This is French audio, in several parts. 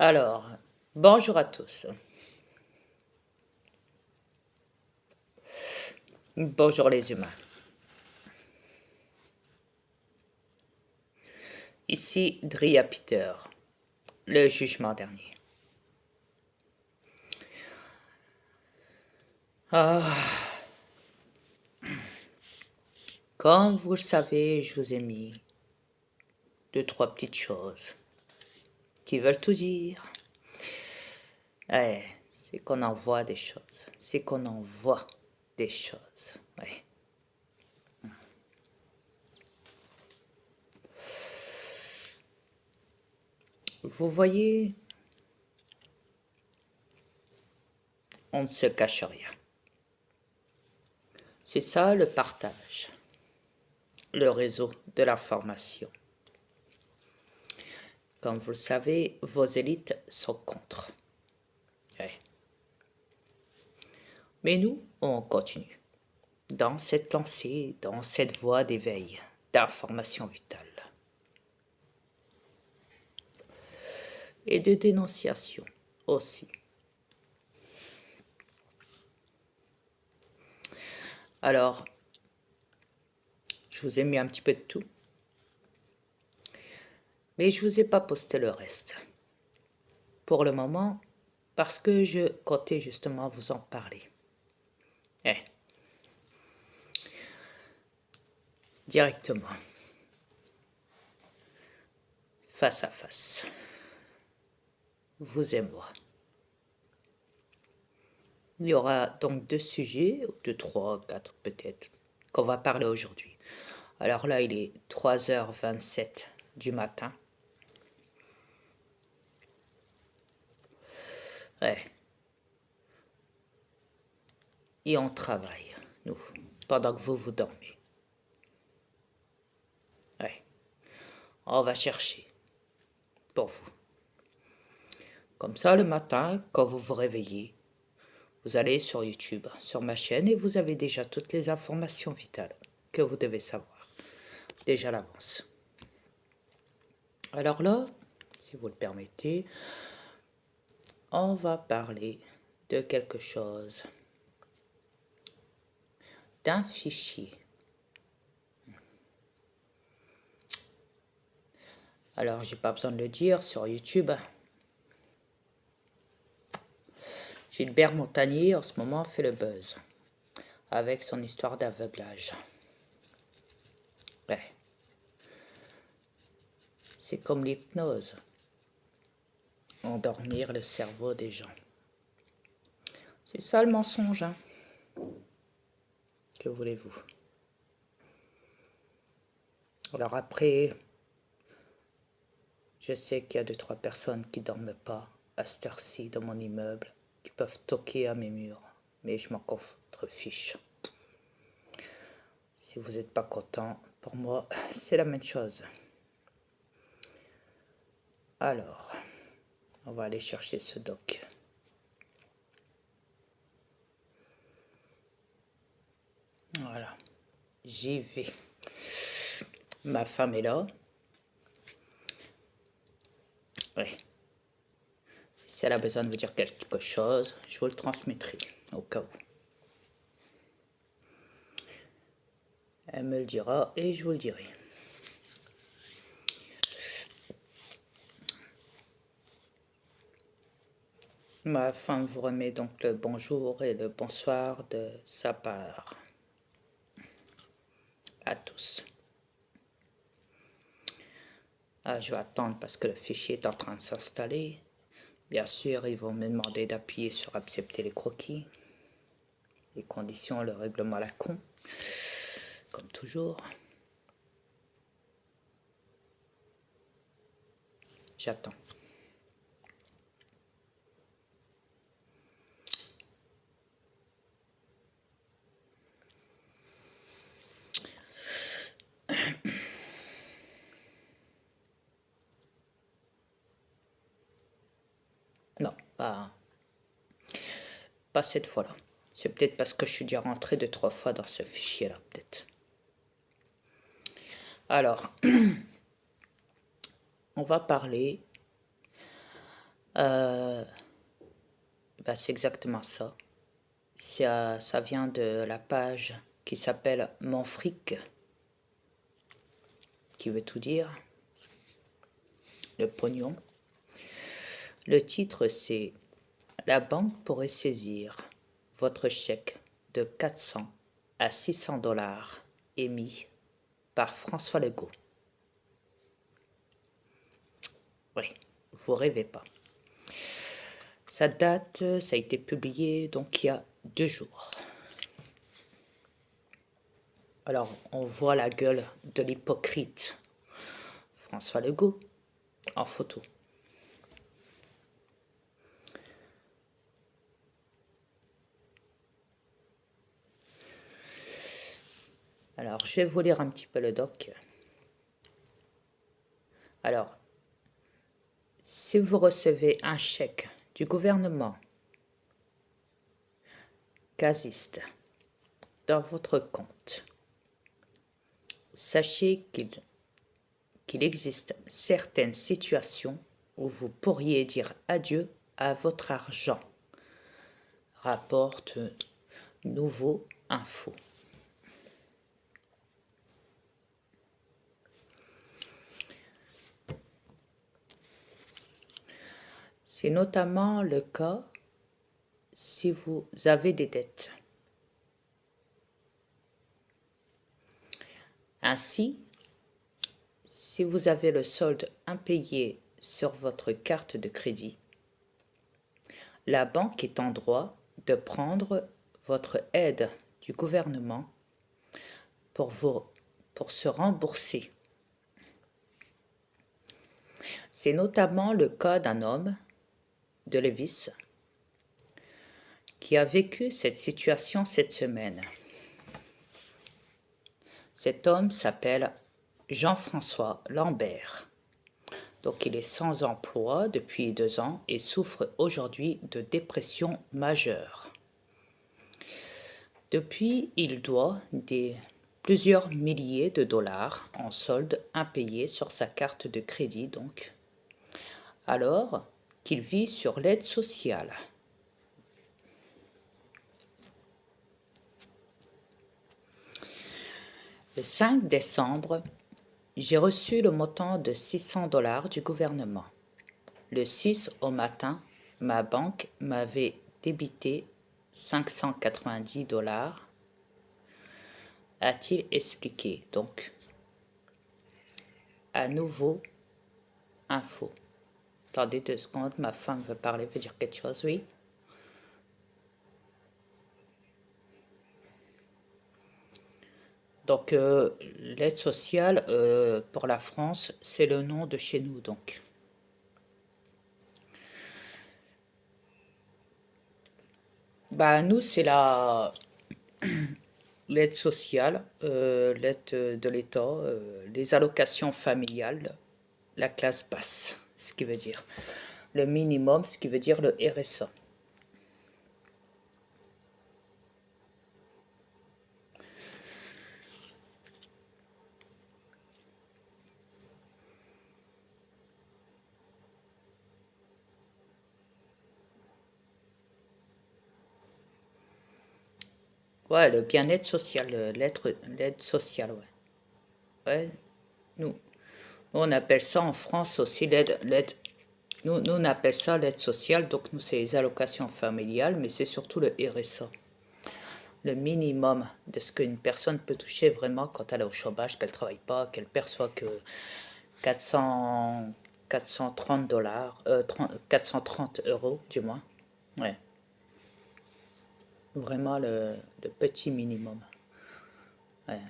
Alors, bonjour à tous. Bonjour les humains. Ici Dria Peter, le jugement dernier. Comme vous le savez, je vous ai mis deux, trois petites choses qui veulent tout dire. C'est qu'on envoie des choses. C'est qu'on envoie des choses. Ouais. Vous voyez, on ne se cache rien. C'est ça le partage, le réseau de l'information. Comme vous le savez, vos élites sont contre. Ouais. Mais nous, on continue. Dans cette lancée, dans cette voie d'éveil, d'information vitale. Et de dénonciation aussi. Alors, je vous ai mis un petit peu de tout. Mais je ne vous ai pas posté le reste. Pour le moment, parce que je comptais justement vous en parler. Directement. Face à face. Vous et moi. Il y aura donc deux sujets, deux, trois, quatre peut-être, qu'on va parler aujourd'hui. Alors là, il est 3h27 du matin. Et on travaille, nous, pendant que vous dormez. On va chercher pour vous. Comme ça, le matin, quand vous vous réveillez, vous allez sur YouTube, sur ma chaîne, et vous avez déjà toutes les informations vitales que vous devez savoir, déjà à l'avance. Alors là, si vous le permettez, on va parler de quelque chose, d'un fichier. Alors, j'ai pas besoin de le dire, sur YouTube, Gilbert Montagnier, en ce moment, fait le buzz avec son histoire d'aveuglage. C'est comme l'hypnose. Endormir le cerveau des gens. C'est ça le mensonge, hein. Que voulez-vous? Alors après, je sais qu'il y a 2-3 personnes qui dorment pas à cette heure-ci dans mon immeuble, qui peuvent toquer à mes murs, mais je m'en contrefiche. Si vous n'êtes pas content, pour moi, c'est la même chose. Alors, on va aller chercher ce doc. Voilà, j'y vais. Ma femme est là. Si elle a besoin de vous dire quelque chose, je vous le transmettrai, au cas où. Elle me le dira et je vous le dirai. Ma femme vous remet donc le bonjour et le bonsoir de sa part. À tous. Je vais attendre parce que le fichier est en train de s'installer. Bien sûr, ils vont me demander d'appuyer sur accepter les croquis. Les conditions, le règlement à la con. Comme toujours. J'attends. Non, pas cette fois-là. C'est peut-être parce que je suis déjà rentré 2-3 fois dans ce fichier-là, peut-être. Alors, on va parler Euh, bah, c'est exactement ça. Ça vient de la page qui s'appelle Mon fric, qui veut tout dire, le pognon. Le titre c'est La banque pourrait saisir votre chèque de 400 à 600 dollars émis par François Legault. Oui, vous rêvez pas. Ça date, ça a été publié donc il y a 2 jours. Alors, on voit la gueule de l'hypocrite François Legault en photo. Alors, je vais vous lire un petit peu le doc. Alors, si vous recevez un chèque du gouvernement casiste dans votre compte, sachez qu'il existe certaines situations où vous pourriez dire adieu à votre argent. Rapporte Nouveau Info. C'est notamment le cas si vous avez des dettes. Ainsi, si vous avez le solde impayé sur votre carte de crédit, la banque est en droit de prendre votre aide du gouvernement pour se rembourser. C'est notamment le cas d'un homme de Lévis qui a vécu cette situation cette semaine. Cet homme s'appelle Jean-François Lambert. Donc il est sans emploi depuis 2 ans et souffre aujourd'hui de dépression majeure. Depuis, il doit plusieurs milliers de dollars en solde impayés sur sa carte de crédit, donc, alors qu'il vit sur l'aide sociale. Le 5 décembre, j'ai reçu le montant de 600 dollars du gouvernement. Le 6 au matin, ma banque m'avait débité 590 dollars, a-t-il expliqué. Donc, à nouveau, info. Attendez 2 secondes, ma femme veut parler, veut dire quelque chose, oui. Donc, l'aide sociale pour la France, c'est le nom de chez nous, donc. Bah, nous, c'est l'aide sociale, l'aide de l'État, les allocations familiales, la classe basse, ce qui veut dire le minimum, ce qui veut dire le RSA. Ouais, le bien-être social, l'aide sociale, ouais. Ouais, nous, on appelle ça en France aussi nous on appelle ça l'aide sociale, donc nous c'est les allocations familiales, mais c'est surtout le RSA. Le minimum de ce qu'une personne peut toucher vraiment quand elle est au chômage, qu'elle ne travaille pas, qu'elle perçoit que 400, 430 dollars, 430 euros du moins. Ouais, vraiment le petit minimum. Ouais.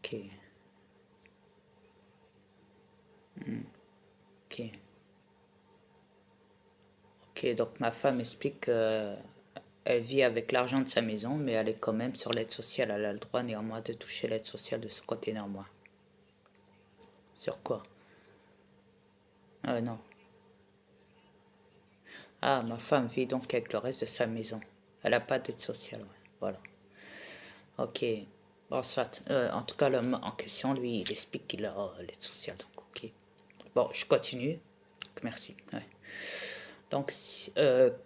Ok. Ok. Ok, donc ma femme explique qu'elle vit avec l'argent de sa maison, mais elle est quand même sur l'aide sociale. Elle a le droit néanmoins de toucher l'aide sociale de son côté néanmoins. Sur quoi? Non. Ah, ma femme vit donc avec le reste de sa maison. Elle n'a pas d'aide sociale, ouais. Voilà. Ok. Bon, soit, en tout cas, l'homme en question, lui, il explique qu'il a l'aide sociale. Donc, ok. Bon, je continue. Merci. Ouais. Donc,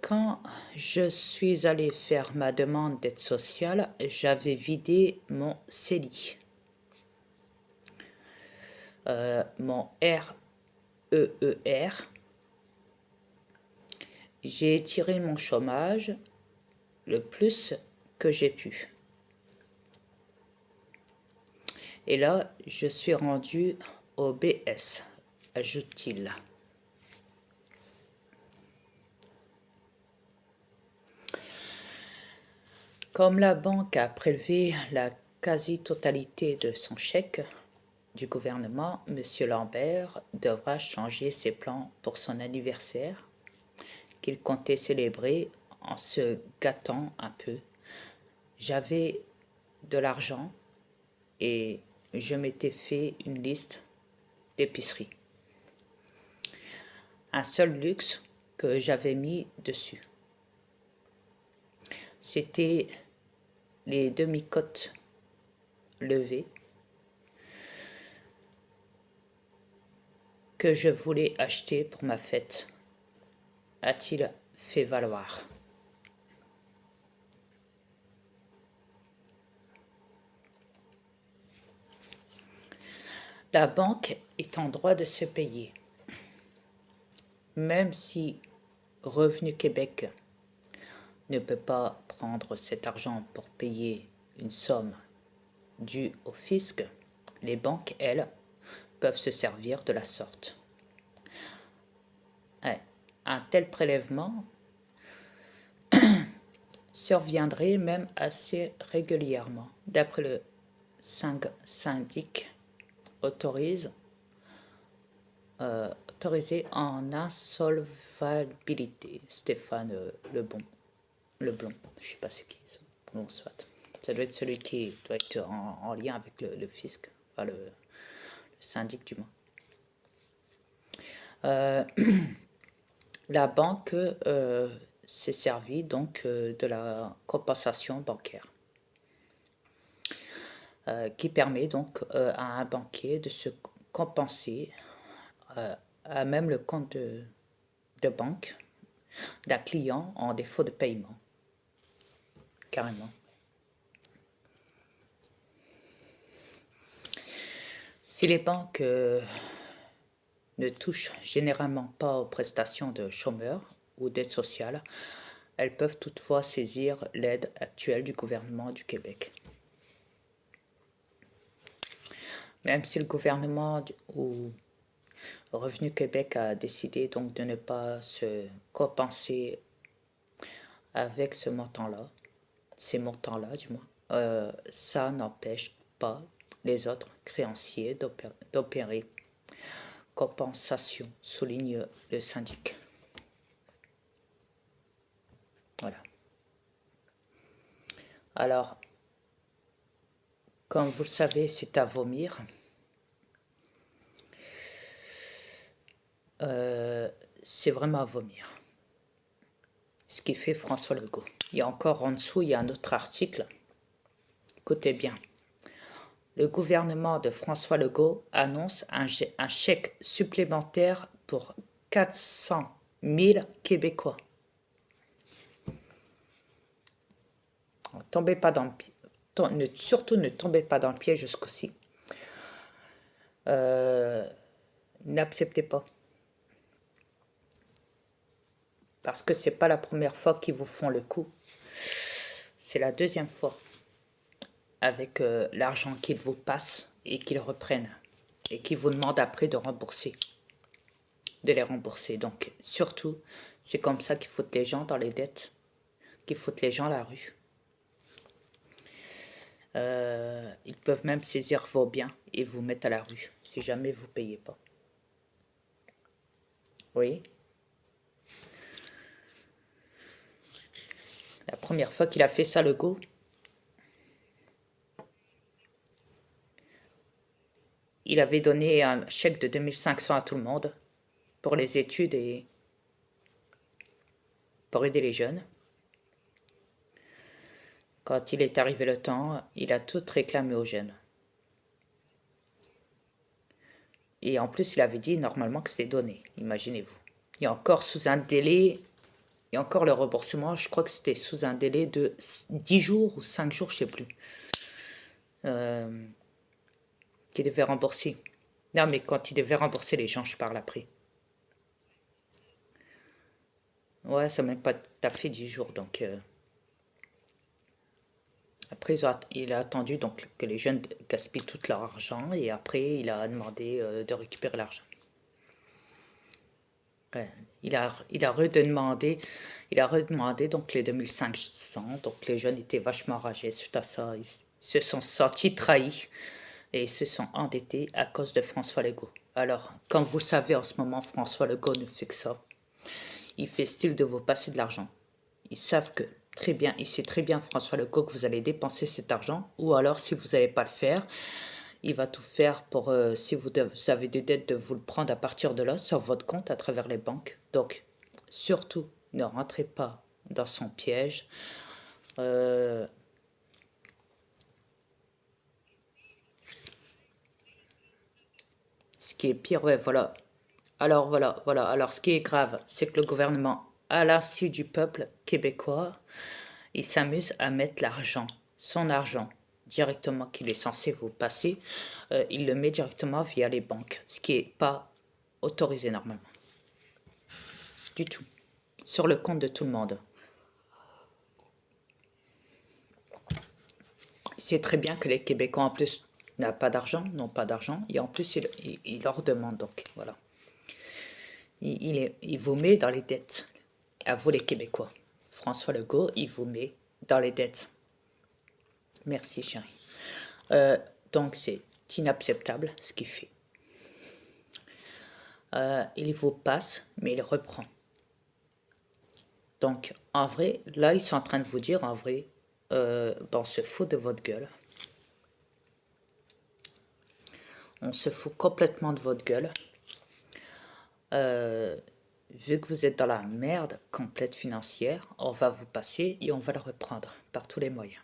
quand je suis allé faire ma demande d'aide sociale, j'avais vidé mon CELI. Mon REER. J'ai tiré mon chômage le plus que j'ai pu. Et là, je suis rendu au BS, ajoute-t-il. Comme la banque a prélevé la quasi-totalité de son chèque du gouvernement, M. Lambert devra changer ses plans pour son anniversaire, qu'il comptait célébrer en se gâtant un peu. J'avais de l'argent et je m'étais fait une liste d'épicerie. Un seul luxe que j'avais mis dessus. C'était les demi-côtes levées que je voulais acheter pour ma fête, a-t-il fait valoir. La banque est en droit de se payer, même si Revenu Québec ne peut pas prendre cet argent pour payer une somme due au fisc. Les banques, elles, peuvent se servir de la sorte. Un tel prélèvement surviendrait même assez régulièrement. D'après le syndic autorisé en insolvabilité. Stéphane Leblond, je ne sais pas ce qui est. Bon, soit. Ça doit être celui qui doit être en lien avec le fisc, enfin le syndic du moins. La banque s'est servie donc de la compensation bancaire, qui permet donc à un banquier de se compenser à même le compte de banque d'un client en défaut de paiement. Carrément. Si les banques ne touchent généralement pas aux prestations de chômeurs ou d'aide sociale, elles peuvent toutefois saisir l'aide actuelle du gouvernement du Québec. Même si le gouvernement ou Revenu Québec a décidé donc de ne pas se compenser avec ces montants-là du moins, ça n'empêche pas les autres créanciers d'opérer compensation, souligne le syndic. Voilà. Alors, comme vous le savez, c'est à vomir. C'est vraiment à vomir. Ce qui fait François Legault. Il y a encore en dessous, il y a un autre article. Écoutez bien. Le gouvernement de François Legault annonce un chèque supplémentaire pour 400 000 Québécois. Tombez pas dans le pied. Surtout ne tombez pas dans le piège jusqu'au-ci. N'acceptez pas. Parce que c'est pas la première fois qu'ils vous font le coup. C'est la deuxième fois. Avec l'argent qu'ils vous passent et qu'ils reprennent. Et qu'ils vous demandent après de rembourser. De les rembourser. Donc, surtout, c'est comme ça qu'ils foutent les gens dans les dettes. Qu'ils foutent les gens à la rue. Ils peuvent même saisir vos biens et vous mettre à la rue. Si jamais vous ne payez pas. Oui. La première fois qu'il a fait ça, Legault, il avait donné un chèque de 2500 à tout le monde pour les études et pour aider les jeunes. Quand il est arrivé le temps, il a tout réclamé aux jeunes. Et en plus, il avait dit normalement que c'était donné, imaginez-vous. Il y a encore sous un délai, et encore le remboursement, je crois que c'était sous un délai de 10 jours ou 5 jours, je ne sais plus, qu'il devait rembourser. Non, mais quand il devait rembourser les gens, je parle après. Ouais, ça n'a même pas tout à fait 10 jours, donc... Après, il a attendu donc, que les jeunes gaspillent tout leur argent et après, il a demandé de récupérer l'argent. Ouais. Il a redemandé donc les 2500. Donc les jeunes étaient vachement enragés suite à ça. Ils se sont sentis trahis et ils se sont endettés à cause de François Legault. Alors, comme vous le savez, en ce moment, François Legault ne fait que ça. Il fait style de vous passer de l'argent. Ils savent que très bien, il sait très bien François Legault que vous allez dépenser cet argent, ou alors si vous n'allez pas le faire, il va tout faire pour, si vous avez des dettes, de vous le prendre à partir de là sur votre compte à travers les banques. Donc, surtout, ne rentrez pas dans son piège. Ce qui est pire, ouais, voilà. Alors, voilà, voilà. Alors, ce qui est grave, c'est que le gouvernement, à l'insu du peuple québécois, il s'amuse à mettre l'argent, son argent, directement qu'il est censé vous passer, il le met directement via les banques, ce qui n'est pas autorisé normalement. Du tout. Sur le compte de tout le monde. C'est très bien que les Québécois en plus n'ont pas d'argent, et en plus il leur demande donc, voilà. Il vous met dans les dettes, à vous les Québécois. François Legault, il vous met dans les dettes. Merci chérie. Donc c'est inacceptable ce qu'il fait. Il vous passe, mais il reprend. Donc en vrai, là ils sont en train de vous dire en vrai, on se fout de votre gueule. On se fout complètement de votre gueule. Vu que vous êtes dans la merde complète financière, on va vous passer et on va le reprendre par tous les moyens.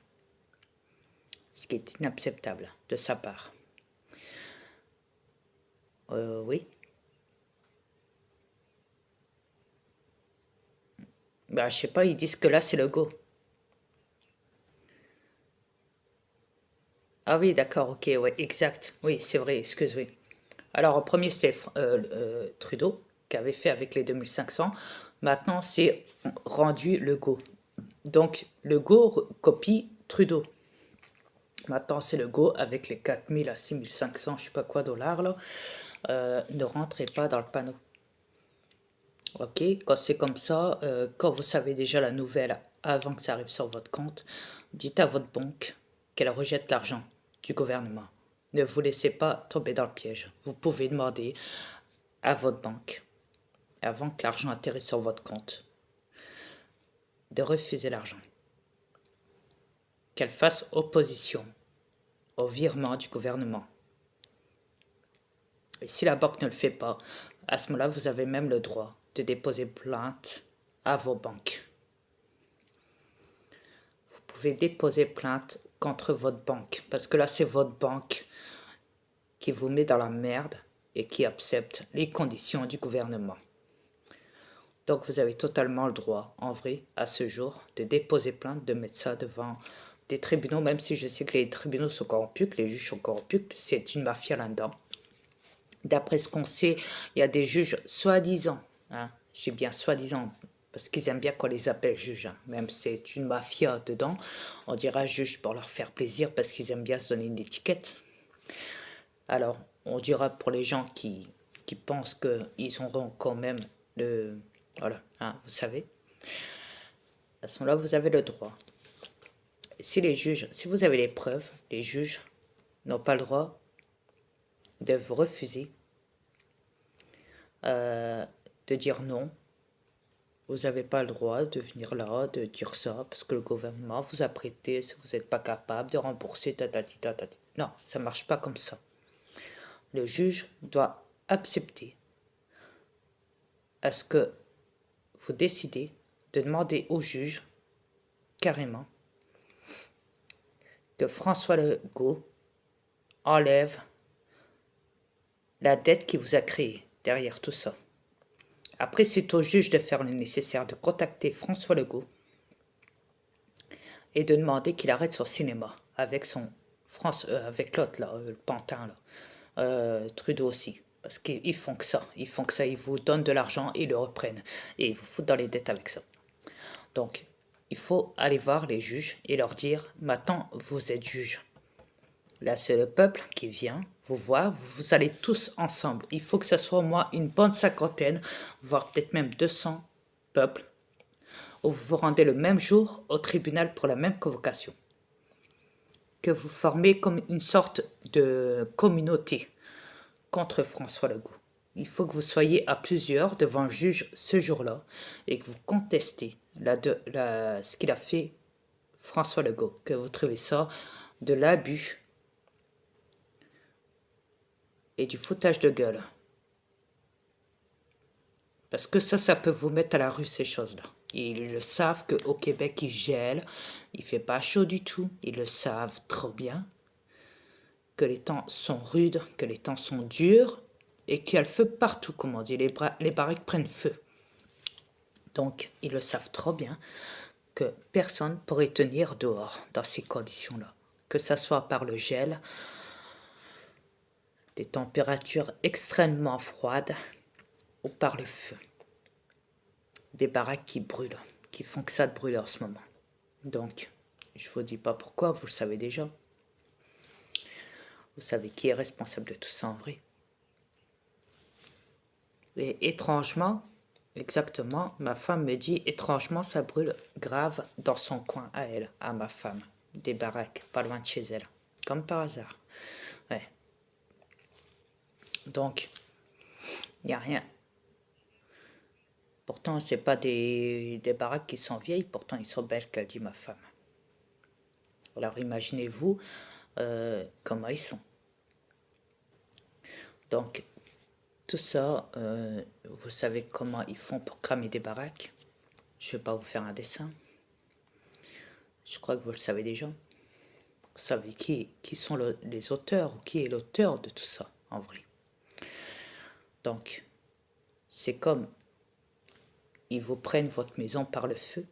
Ce qui est inacceptable de sa part. Oui. Bah, je sais pas, ils disent que là, c'est le go. Ah oui, d'accord, ok, ouais, exact. Oui, c'est vrai, excuse-moi. Alors, en premier, c'était Trudeau, qui avait fait avec les 2500. Maintenant, c'est rendu le go. Donc, le go copie Trudeau. Maintenant, c'est le go avec les 4000 à 6500, je sais pas quoi, dollars, là. Ne rentrez pas dans le panneau. Ok, quand c'est comme ça, quand vous savez déjà la nouvelle avant que ça arrive sur votre compte, dites à votre banque qu'elle rejette l'argent du gouvernement. Ne vous laissez pas tomber dans le piège. Vous pouvez demander à votre banque, avant que l'argent atterrisse sur votre compte, de refuser l'argent. Qu'elle fasse opposition au virement du gouvernement. Et si la banque ne le fait pas, à ce moment-là, vous avez même le droit de déposer plainte à vos banques. Vous pouvez déposer plainte contre votre banque, parce que là, c'est votre banque qui vous met dans la merde et qui accepte les conditions du gouvernement. Donc, vous avez totalement le droit, en vrai, à ce jour, de déposer plainte, de mettre ça devant des tribunaux, même si je sais que les tribunaux sont corrompus, que les juges sont corrompus, que c'est une mafia là-dedans. D'après ce qu'on sait, il y a des juges soi-disant, hein, j'ai bien soi-disant, parce qu'ils aiment bien qu'on les appelle juges, hein, même si c'est une mafia dedans, on dira juge pour leur faire plaisir, parce qu'ils aiment bien se donner une étiquette. Alors, on dira pour les gens qui pensent qu'ils auront quand même le... Voilà, hein, vous savez. À ce moment-là, vous avez le droit. Si les juges, si vous avez les preuves, les juges n'ont pas le droit de vous refuser, de dire non. Vous n'avez pas le droit de venir là, de dire ça, parce que le gouvernement vous a prêté, si vous n'êtes pas capable de rembourser, tatati, tatati. Non, ça ne marche pas comme ça. Le juge doit accepter à ce que vous décidez de demander au juge, carrément, que François Legault enlève la dette qui vous a créée derrière tout ça. Après, c'est au juge de faire le nécessaire, de contacter François Legault et de demander qu'il arrête son cinéma avec avec l'autre là, le pantin là, Trudeau aussi. Parce qu'ils font que ça, ils vous donnent de l'argent, ils le reprennent et ils vous foutent dans les dettes avec ça. Donc, il faut aller voir les juges et leur dire, maintenant vous êtes juge. Là, c'est le peuple qui vient vous voir, vous allez tous ensemble. Il faut que ce soit au moins une bonne cinquantaine, voire peut-être même 200 peuples, où vous vous rendez le même jour au tribunal pour la même convocation. Que vous formez comme une sorte de communauté contre François Legault. Il faut que vous soyez à plusieurs devant un juge ce jour-là et que vous contestez ce qu'il a fait François Legault, que vous trouvez ça de l'abus et du foutage de gueule. Parce que ça peut vous mettre à la rue, ces choses-là. Ils le savent qu'au Québec, il gèle, il fait pas chaud du tout, ils le savent trop bien, que les temps sont rudes, que les temps sont durs, et qu'il y a le feu partout, comme on dit, les baraques prennent feu. Donc, ils le savent trop bien que personne pourrait tenir dehors dans ces conditions-là, que ça soit par le gel, des températures extrêmement froides, ou par le feu. Des baraques qui brûlent, qui font que ça de brûler en ce moment. Donc, je ne vous dis pas pourquoi, vous le savez déjà. Vous savez qui est responsable de tout ça en vrai. Et étrangement, exactement, ma femme me dit, étrangement, ça brûle grave dans son coin à elle, à ma femme. Des baraques, pas loin de chez elle. Comme par hasard. Ouais. Donc, il n'y a rien. Pourtant, ce n'est pas des baraques qui sont vieilles, pourtant ils sont belles, qu'elle dit ma femme. Alors imaginez-vous comment ils sont. Donc, tout ça, vous savez comment ils font pour cramer des baraques. Je ne vais pas vous faire un dessin. Je crois que vous le savez déjà. Vous savez qui sont les auteurs, ou qui est l'auteur de tout ça, en vrai. Donc, c'est comme ils vous prennent votre maison par le feu,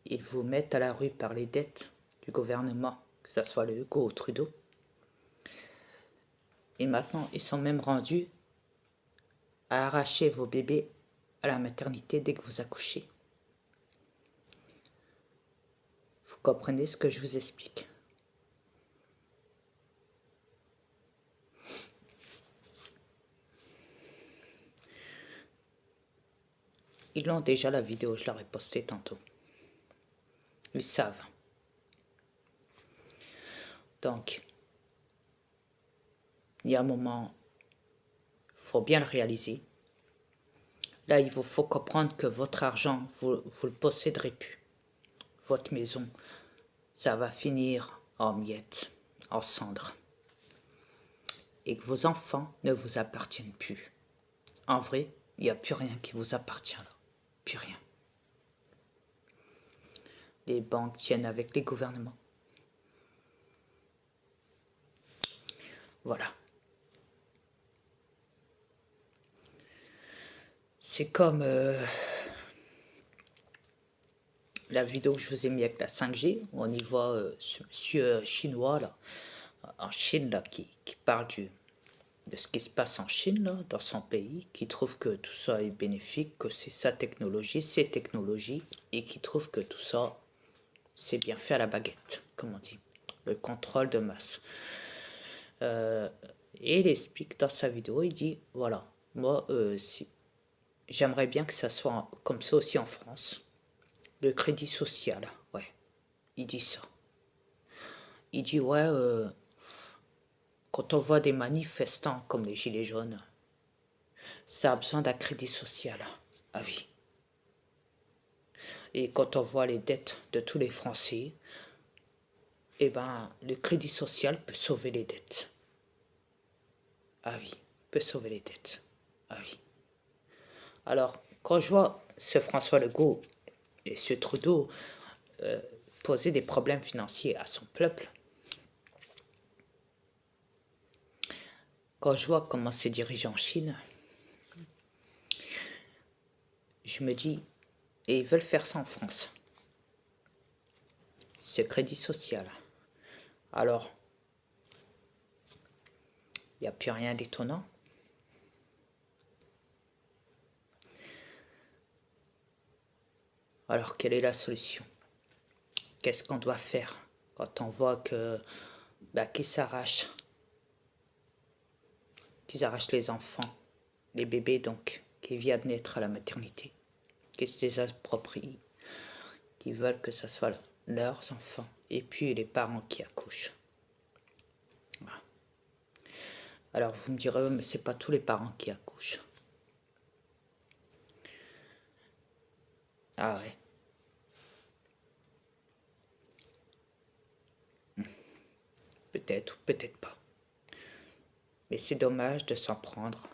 ils vous mettent à la rue par les dettes du gouvernement, que ce soit le Legault ou Trudeau. Et maintenant, ils sont même rendus à arracher vos bébés à la maternité dès que vous accouchez. Vous comprenez ce que je vous explique? Ils l'ont déjà, la vidéo, je leur ai postée tantôt. Ils savent. Donc, il y a un moment, il faut bien le réaliser. Là, il vous faut comprendre que votre argent, vous ne le posséderez plus. Votre maison, ça va finir en miettes, en cendres. Et que vos enfants ne vous appartiennent plus. En vrai, il n'y a plus rien qui vous appartient là. Plus rien. Les banques tiennent avec les gouvernements. Voilà. C'est comme la vidéo que je vous ai mis avec la 5G. On y voit ce monsieur chinois là, en Chine là, qui parle de ce qui se passe en Chine, là, dans son pays, qui trouve que tout ça est bénéfique, que c'est sa technologie, ses technologies, et qui trouve que tout ça, c'est bien fait à la baguette, comme on dit, le contrôle de masse. Et il explique dans sa vidéo, il dit, voilà, moi, j'aimerais bien que ça soit comme ça aussi en France, le crédit social, ouais, il dit ça. Il dit, ouais, quand on voit des manifestants comme les Gilets jaunes, ça a besoin d'un crédit social. Ah oui. Et quand on voit les dettes de tous les Français, eh ben, le crédit social peut sauver les dettes. Ah oui, peut sauver les dettes. Ah oui. Alors, quand je vois ce François Legault et ce Trudeau poser des problèmes financiers à son peuple. Quand je vois comment c'est dirigé en Chine, je me dis, et ils veulent faire ça en France. Ce crédit social. Alors, il n'y a plus rien d'étonnant. Alors, quelle est la solution? Qu'est-ce qu'on doit faire quand on voit que qu'ils s'arrachent les enfants, les bébés donc, qui viennent de naître à la maternité, qui se désapproprient, qui veulent que ce soit leurs enfants, et puis les parents qui accouchent. Voilà. Alors vous me direz, mais c'est pas tous les parents qui accouchent. Ah ouais. Peut-être ou peut-être pas. Mais c'est dommage de s'en prendre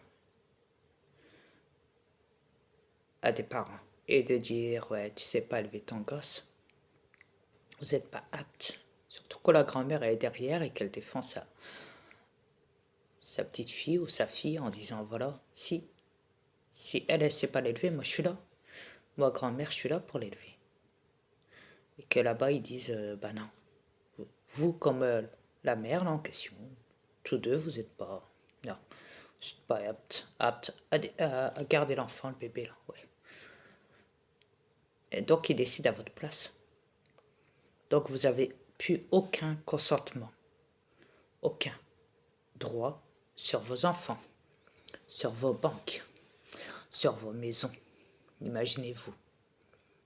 à des parents et de dire, ouais, tu sais pas élever ton gosse. Vous n'êtes pas apte. Surtout quand la grand-mère est derrière et qu'elle défend sa petite fille ou sa fille en disant, voilà, si elle ne sait pas l'élever, moi je suis là. Moi, grand-mère, je suis là pour l'élever. Et que là-bas, ils disent, bah non. Vous, comme la mère là en question, tous deux, vous n'êtes pas... Non, vous n'êtes pas apte à garder l'enfant, le bébé là, ouais. Et donc, ils décident à votre place. Donc, vous n'avez plus aucun consentement, aucun droit sur vos enfants, sur vos banques, sur vos maisons. Imaginez-vous.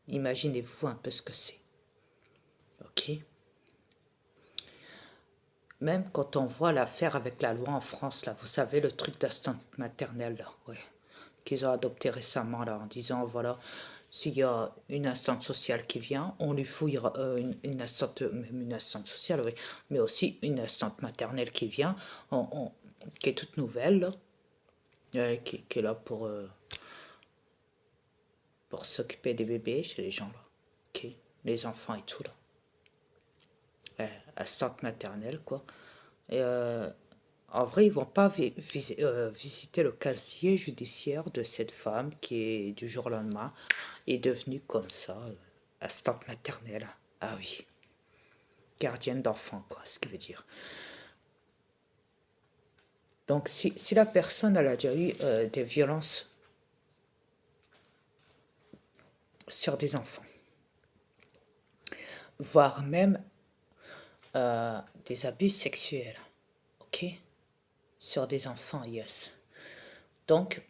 Imaginez-vous un peu ce que c'est. Ok? Même quand on voit l'affaire avec la loi en France, là, vous savez, le truc d'assistante maternelle, là, ouais, qu'ils ont adopté récemment, là, en disant, voilà, s'il y a une assistante sociale qui vient, on lui fouille une assistante, même une assistante sociale, oui, mais aussi une assistante maternelle qui vient, qui est toute nouvelle, là, qui est là pour s'occuper des bébés chez les gens, là, ok, les enfants et tout, là. Assistante maternelle, quoi. Et en vrai, ils vont pas visiter le casier judiciaire de cette femme qui est du jour au lendemain est devenue comme ça, assistante maternelle. Ah oui, gardienne d'enfant, quoi, ce qui veut dire. Donc, si la personne elle a déjà eu des violences sur des enfants, voire même des abus sexuels, ok, sur des enfants, yes. Donc,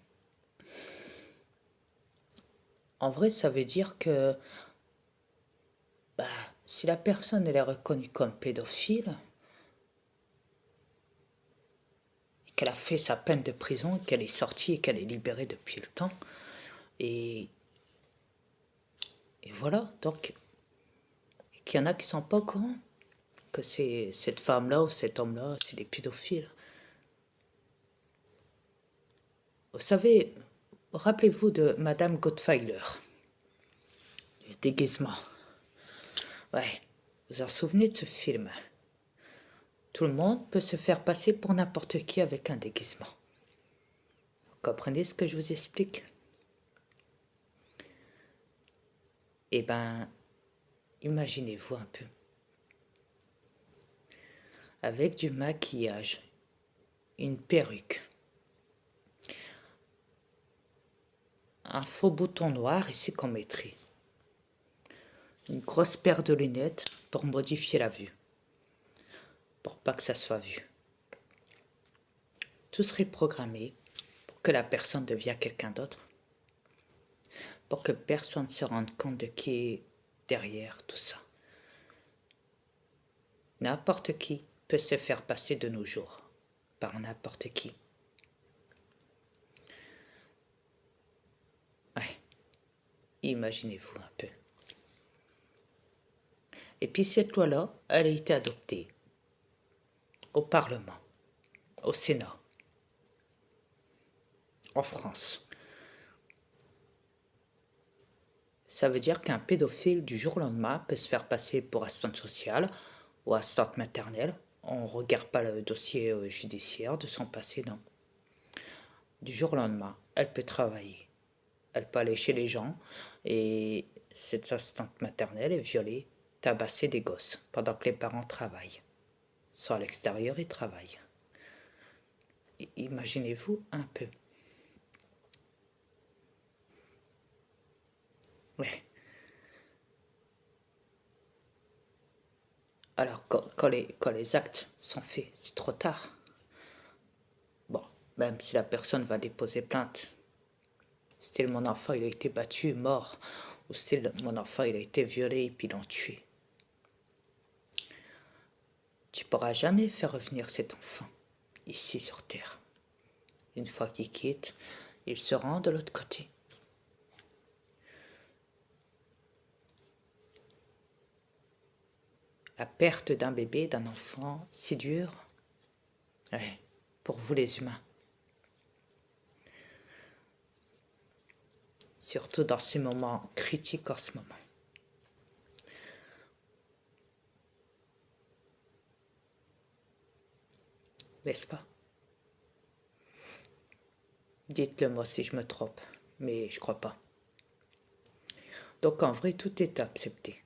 en vrai, ça veut dire que si la personne elle est reconnue comme pédophile, et qu'elle a fait sa peine de prison, qu'elle est sortie et qu'elle est libérée depuis le temps, et voilà, donc, qu'il y en a qui ne sont pas au courant que c'est cette femme-là ou cet homme-là, c'est des pédophiles. Vous savez, rappelez-vous de Madame Gottweiler, le déguisement. Ouais, vous en souvenez de ce film? Tout le monde peut se faire passer pour n'importe qui avec un déguisement. Vous comprenez ce que je vous explique? Eh ben, imaginez-vous un peu. Avec du maquillage, une perruque, un faux bouton noir ici qu'on mettrait, une grosse paire de lunettes pour modifier la vue, pour pas que ça soit vu. Tout serait programmé pour que la personne devienne quelqu'un d'autre, pour que personne ne se rende compte de qui est derrière tout ça. N'importe qui peut se faire passer de nos jours par n'importe qui. Ouais, imaginez-vous un peu. Et puis cette loi-là, elle a été adoptée au Parlement, au Sénat, en France. Ça veut dire qu'un pédophile, du jour au lendemain, peut se faire passer pour assistante sociale ou assistante maternelle. On ne regarde pas le dossier judiciaire de son passé, non. Du jour au lendemain, elle peut travailler. Elle peut aller chez les gens et cette assistante maternelle est violée, tabasser des gosses pendant que les parents travaillent. Soit à l'extérieur, ils travaillent. Imaginez-vous un peu. Ouais. Alors, quand les actes sont faits, c'est trop tard. Bon, même si la personne va déposer plainte, style mon enfant il a été battu, mort, ou style mon enfant il a été violé et puis l'ont tué. Tu pourras jamais faire revenir cet enfant ici sur Terre. Une fois qu'il quitte, il se rend de l'autre côté. La perte d'un bébé, d'un enfant, c'est dur. Ouais, pour vous les humains. Surtout dans ces moments critiques en ce moment. N'est-ce pas? Dites-le moi si je me trompe, mais je crois pas. Donc en vrai, tout est accepté.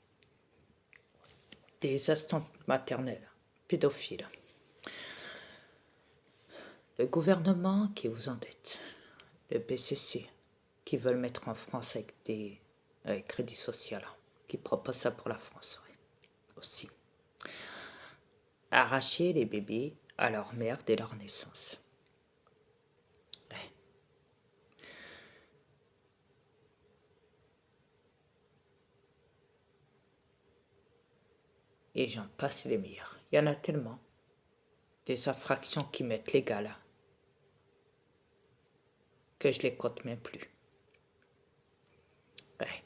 Des assistantes maternelles, pédophiles. Le gouvernement qui vous endette. Le BCC qui veulent mettre en France avec des crédits sociaux, qui proposent ça pour la France oui, aussi. Arracher les bébés à leur mère dès leur naissance. Ouais. Et j'en passe les meilleurs. Il y en a tellement. Des infractions qui mettent légal que je les compte même plus. Ouais.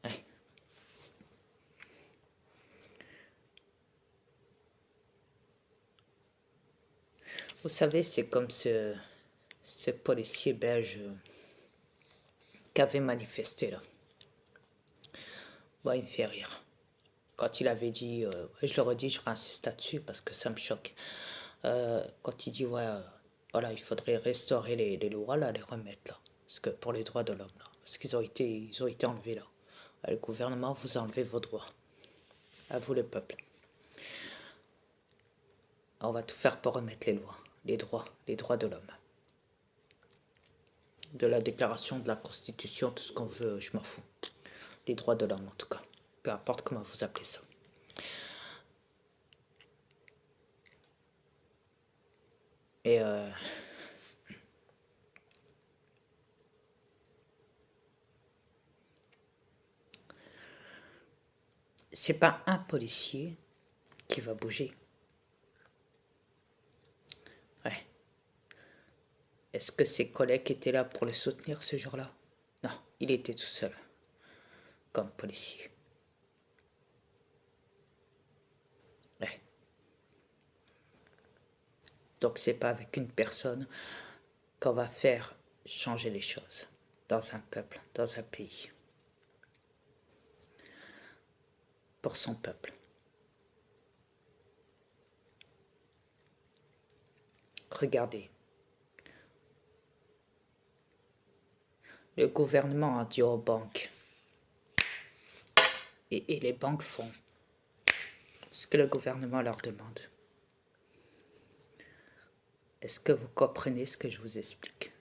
Ouais. Vous savez, c'est comme ce policier belge qui avait manifesté là. Bon, il me fait rire. Quand il avait dit, je le redis, je réinsiste là-dessus parce que ça me choque. Quand il dit, ouais, voilà, il faudrait restaurer les lois, là, les remettre là. Parce que pour les droits de l'homme, là. Parce qu'ils ont été enlevés là. Le gouvernement, vous enlevez vos droits. À vous, le peuple. On va tout faire pour remettre les lois, les droits de l'homme. De la déclaration, de la constitution, tout ce qu'on veut, je m'en fous. Les droits de l'homme, en tout cas. Peu importe comment vous appelez ça. Et c'est pas un policier qui va bouger. Ouais. Est-ce que ses collègues étaient là pour le soutenir ce jour-là? Non, il était tout seul, comme policier. Ouais. Donc c'est pas avec une personne qu'on va faire changer les choses dans un peuple, dans un pays. Pour son peuple. Regardez. Le gouvernement a dit aux banques, et les banques font ce que le gouvernement leur demande. Est-ce que vous comprenez ce que je vous explique?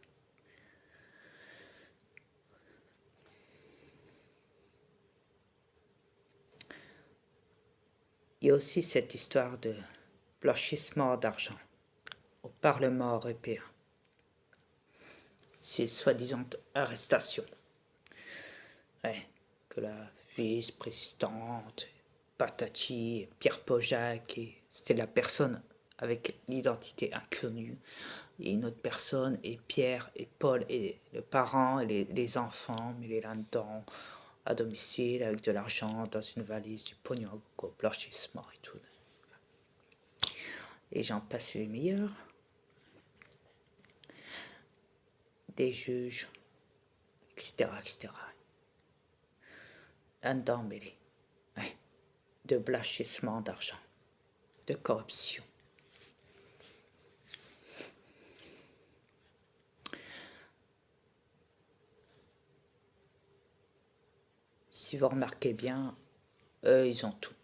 Il y a aussi cette histoire de blanchissement d'argent au Parlement européen. Ces soi-disant arrestations. Ouais, que la vice-présidente, Patati, Pierre Pojac, c'était la personne avec l'identité inconnue, et une autre personne, et Pierre, et Paul, et le parent, et les enfants, mais les là-dedans, à domicile, avec de l'argent, dans une valise, du pognon, au blanchissement et tout. Et j'en passe les meilleurs. des juges, etc., etc. Là-dedans, mêlé, ouais, de blanchissement d'argent, de corruption. Si vous remarquez bien, eux, ils ont tout.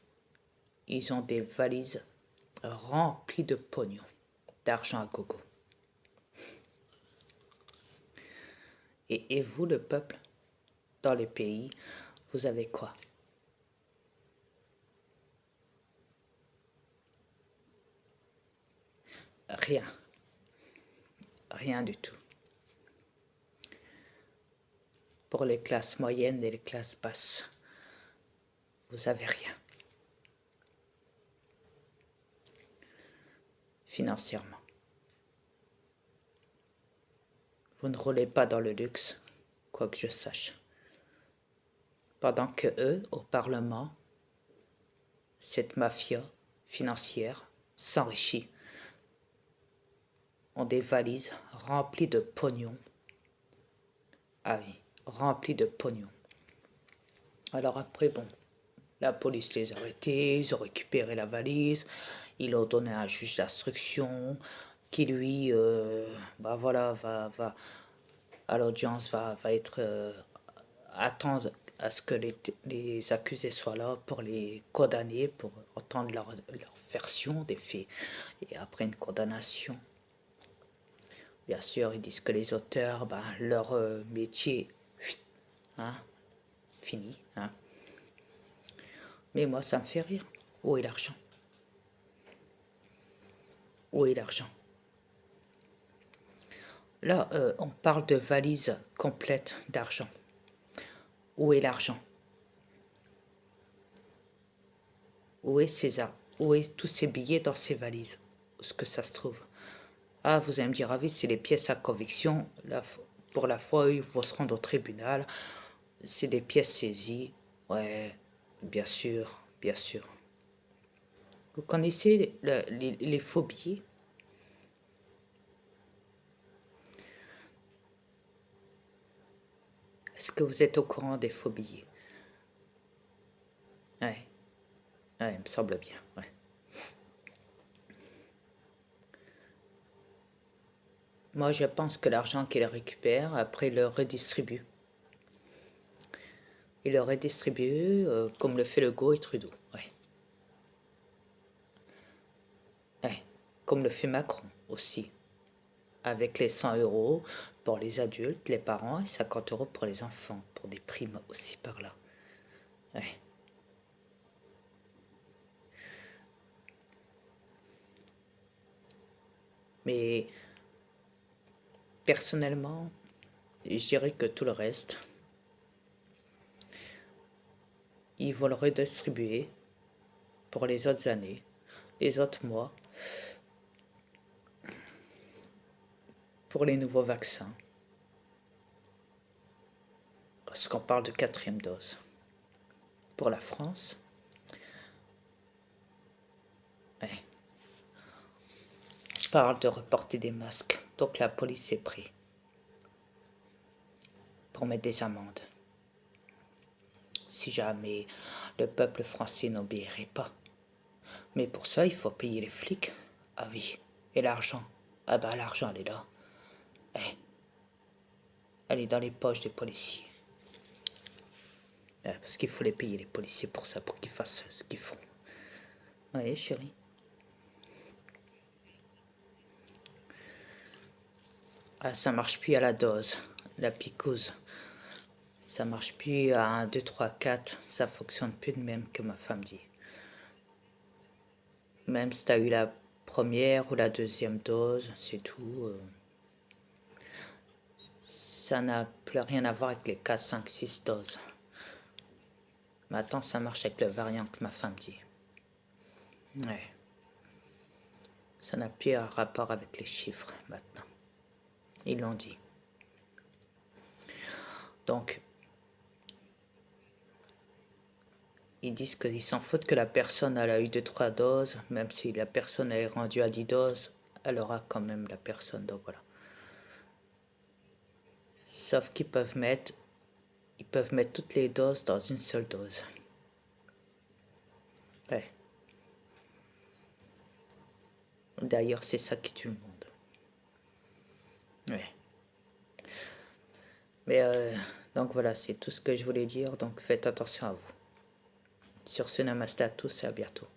Ils ont des valises remplies de pognon, d'argent à gogo. Et vous, le peuple, dans les pays, vous avez quoi? Rien. Rien du tout. Pour les classes moyennes et les classes basses, vous avez rien. Financièrement. Vous ne roulez pas dans le luxe, quoi que je sache. Pendant que eux, au Parlement, cette mafia financière s'enrichit, ont des valises remplies de pognon. Ah oui, remplies de pognon. Alors après, bon, la police les a arrêtés, ils ont récupéré la valise, ils l'ont donné à un juge d'instruction qui lui, voilà, va à l'audience, va être attendre à ce que les accusés soient là pour les condamner, pour entendre leur version des faits. Et après une condamnation, bien sûr, ils disent que les auteurs, leur métier, hein, fini. Hein. Mais moi, ça me fait rire. Où est l'argent? Où est l'argent? Là, on parle de valise complète d'argent. Où est l'argent? Où est César? Où est tous ces billets dans ces valises? Où est-ce que ça se trouve? Ah, vous allez me dire, ah oui, c'est les pièces à conviction. Pour la fois où ils vont se rendre au tribunal, c'est des pièces saisies. Ouais, bien sûr, bien sûr. Vous connaissez les faux billets? Est-ce que vous êtes au courant des faux billets? Ouais, ouais, il me semble bien, ouais. Moi, je pense que l'argent qu'il récupère, après, il le redistribue. Il le redistribue comme le fait Legault et Trudeau. Ouais. Ouais. Comme le fait Macron aussi. Avec les 100 euros pour les adultes, les parents, et 50 euros pour les enfants, pour des primes aussi par là. Ouais. Mais personnellement, je dirais que tout le reste, ils vont le redistribuer pour les autres années, les autres mois, pour les nouveaux vaccins. Parce qu'on parle de 4e dose. Pour la France, ouais. On parle de reporter des masques, donc la police est prête pour mettre des amendes. Si jamais le peuple français n'obéirait pas. Mais pour ça, il faut payer les flics. Ah oui. Et l'argent? Ah bah l'argent, elle est là. Eh. Elle est dans les poches des policiers. Parce qu'il faut les payer, les policiers, pour ça, pour qu'ils fassent ce qu'ils font. Oui, chérie. Ah, ça marche plus à la dose, la picouse. Ça marche plus à 1, 2, 3, 4. Ça fonctionne plus de même que ma femme dit. Même si tu as eu la première ou la deuxième dose, c'est tout. Ça n'a plus rien à voir avec les 4, 5, 6 doses. Maintenant, ça marche avec le variant que ma femme dit. Ouais. Ça n'a plus un rapport avec les chiffres maintenant. Ils l'ont dit. Donc, ils disent qu'ils s'en foutent que la personne elle a eu 2-3 doses, même si la personne est rendue à 10 doses, elle aura quand même la personne, donc voilà. Sauf qu'ils peuvent mettre toutes les doses dans une seule dose. Ouais. D'ailleurs, c'est ça qui tue le monde. Ouais. Mais donc voilà, c'est tout ce que je voulais dire. Donc faites attention à vous. Sur ce, namasté à tous et à bientôt.